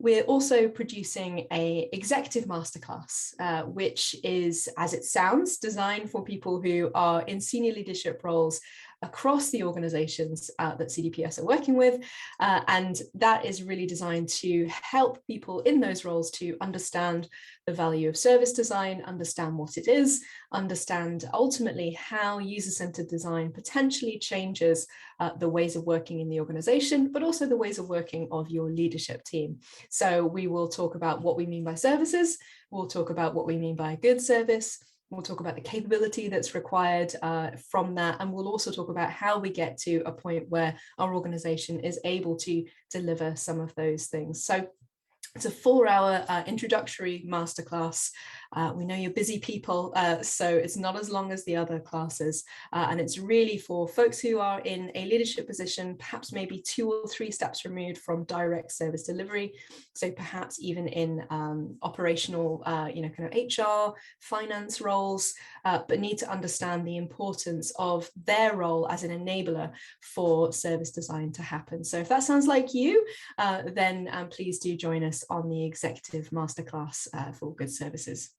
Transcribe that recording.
We're also producing an executive masterclass, which is, as it sounds, designed for people who are in senior leadership roles across the organizations that CDPS are working with. And that is really designed to help people in those roles to understand the value of service design, understand what it is, understand ultimately how user-centered design potentially changes the ways of working in the organization, but also the ways of working of your leadership team. So we will talk about what we mean by services, we'll talk about what we mean by a good service, we'll talk about the capability that's required from that, and we'll also talk about how we get to a point where our organization is able to deliver some of those things. So it's a 4-hour introductory masterclass. We know you're busy people, so it's not as long as the other classes. And it's really for folks who are in a leadership position, perhaps maybe 2 or 3 steps removed from direct service delivery. So perhaps even in operational, kind of HR, finance roles, but need to understand the importance of their role as an enabler for service design to happen. So if that sounds like you, then please do join us on the Executive Masterclass for Good Services.